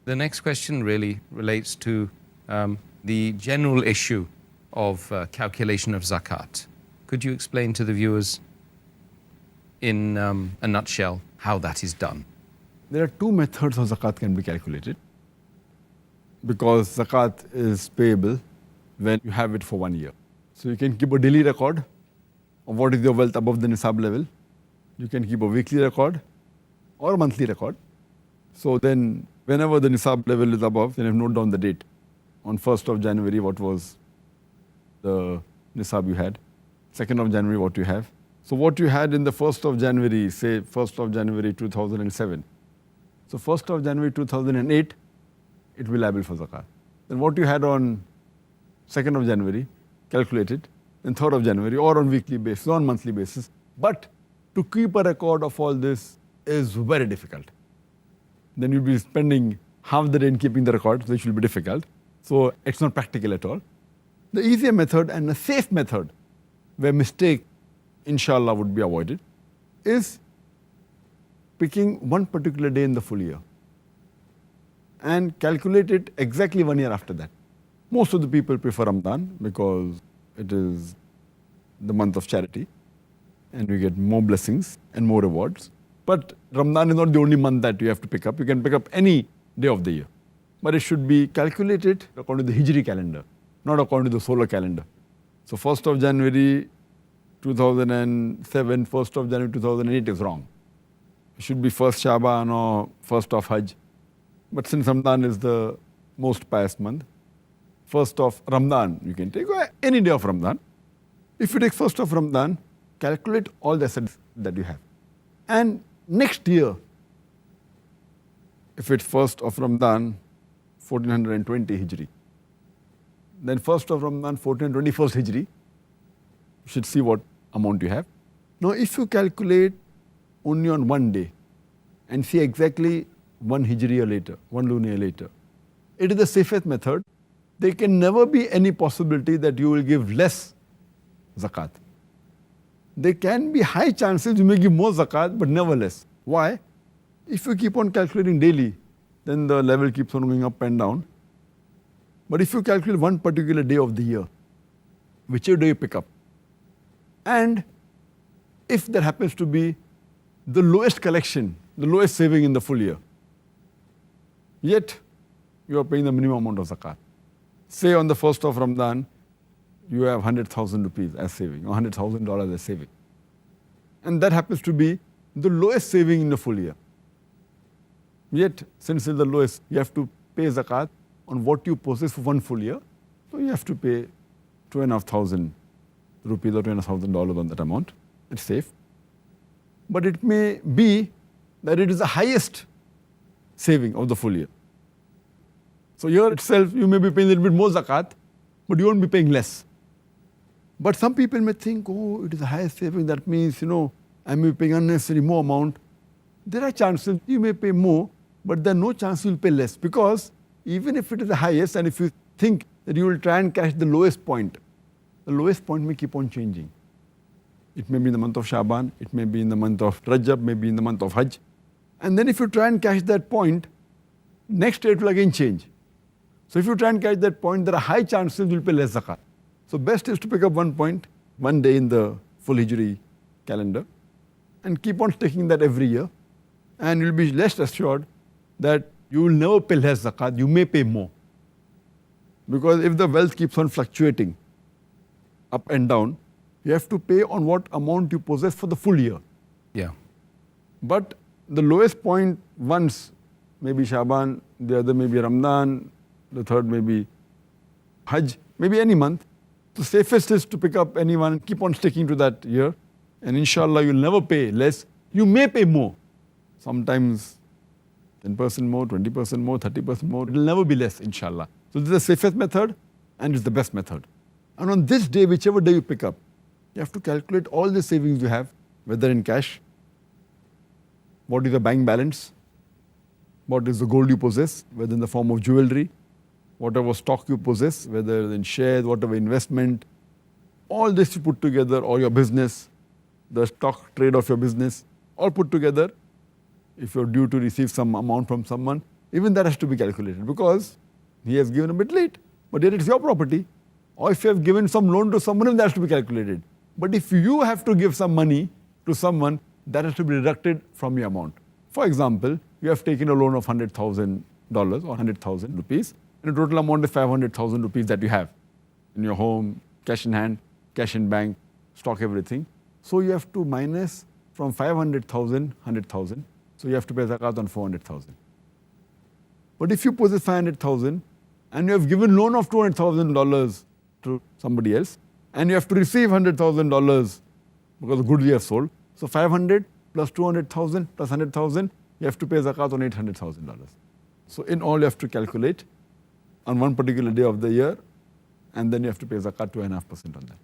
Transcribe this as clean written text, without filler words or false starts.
The next question really relates to the general issue of calculation of zakat. Could you explain to the viewers in a nutshell how that is done? There are two methods how zakat can be calculated, because zakat is payable when you have it for 1 year. So you can keep a daily record of what is your wealth above the nisab level. You can keep a weekly record or a monthly record. So then whenever the nisab level is above, then you note down the date. On 1st of January, what was the nisab you had? 2nd of January, what you have. So what you had in the 1st of January, say 1st of January 2007. So 1st of January 2008, it will be liable for zakat. Then what you had on 2nd of January, calculated, then 3rd of January, or on weekly basis, or on monthly basis. But to keep a record of all this is very difficult. Then you'll be spending half the day in keeping the record, which will be difficult. So it's not practical at all. The easier method and a safe method, where mistake, inshallah, would be avoided, is picking one particular day in the full year and calculate it exactly 1 year after that. Most of the people prefer Ramadan because it is the month of charity and you get more blessings and more rewards. But Ramadan is not the only month that you have to pick up. You can pick up any day of the year. But it should be calculated according to the Hijri calendar, not according to the solar calendar. So 1st of January 2007, 1st of January 2008 is wrong. It should be 1st Shaban or 1st of Hajj. But since Ramadan is the most pious month, 1st of Ramadan, you can take any day of Ramadan. If you take 1st of Ramadan, calculate all the assets that you have. And next year, if it's 1st of Ramadan, 1420 Hijri, then 1st of Ramadan, 1421st Hijri, you should see what amount you have. Now, if you calculate only on one day and see exactly one Hijri year later, one lunar year later, it is the safest method. There can never be any possibility that you will give less zakat. There can be high chances you may give more zakat, but never less. Why? If you keep on calculating daily, then the level keeps on going up and down. But if you calculate one particular day of the year, whichever day you pick up, and if there happens to be the lowest collection, the lowest saving in the full year, yet you are paying the minimum amount of zakat. Say on the 1st of Ramadan, you have 100,000 rupees as saving, or $100,000 as saving. And that happens to be the lowest saving in the full year. Yet, since it's the lowest, you have to pay zakat on what you possess for one full year. So you have to pay 2,500 rupees or $2,500 on that amount. It's safe. But it may be that it is the highest saving of the full year. So here itself, you may be paying a little bit more zakat, but you won't be paying less. But some people may think, oh, it is the highest saving. That means, I may be paying unnecessary more amount. There are chances you may pay more, but there are no chance you will pay less. Because even if it is the highest, and if you think that you will try and catch the lowest point may keep on changing. It may be in the month of Shaban, it may be in the month of Rajab, maybe in the month of Hajj. And then if you try and catch that point, next year it will again change. So if you try and catch that point, there are high chances you will pay less zakat. So best is to pick up one point, one day in the full Hijri calendar, and keep on taking that every year. And you'll be less assured that you will never pay less zakat, you may pay more. Because if the wealth keeps on fluctuating up and down, you have to pay on what amount you possess for the full year. Yeah. But the lowest point once, maybe Shaban, the other may be Ramadan, the third may be Hajj, maybe any month. The safest is to pick up any one and keep on sticking to that year. And inshallah, you'll never pay less. You may pay more. Sometimes 10% more, 20% more, 30% more. It will never be less, inshallah. So this is the safest method and it's the best method. And on this day, whichever day you pick up, you have to calculate all the savings you have, whether in cash, what is the bank balance, what is the gold you possess, whether in the form of jewelry, whatever stock you possess, whether in shares, whatever investment, all this you put together, or your business, the stock trade of your business, all put together. If you're due to receive some amount from someone, even that has to be calculated because he has given a bit late, but yet it's your property. Or if you have given some loan to someone, that has to be calculated. But if you have to give some money to someone, that has to be deducted from your amount. For example, you have taken a loan of $100,000 or 100,000 rupees, and the total amount is 500,000 rupees that you have in your home, cash in hand, cash in bank, stock, everything. So you have to minus from 500,000, 100,000. So you have to pay zakat on 400,000. But if you possess 500,000 and you have given loan of $200,000 to somebody else, and you have to receive $100,000 because the goods you have sold, so 500 plus 200,000 plus 100,000, you have to pay zakat on $800,000. So in all, you have to calculate on one particular day of the year, and then you have to pay zakat 2.5% on that.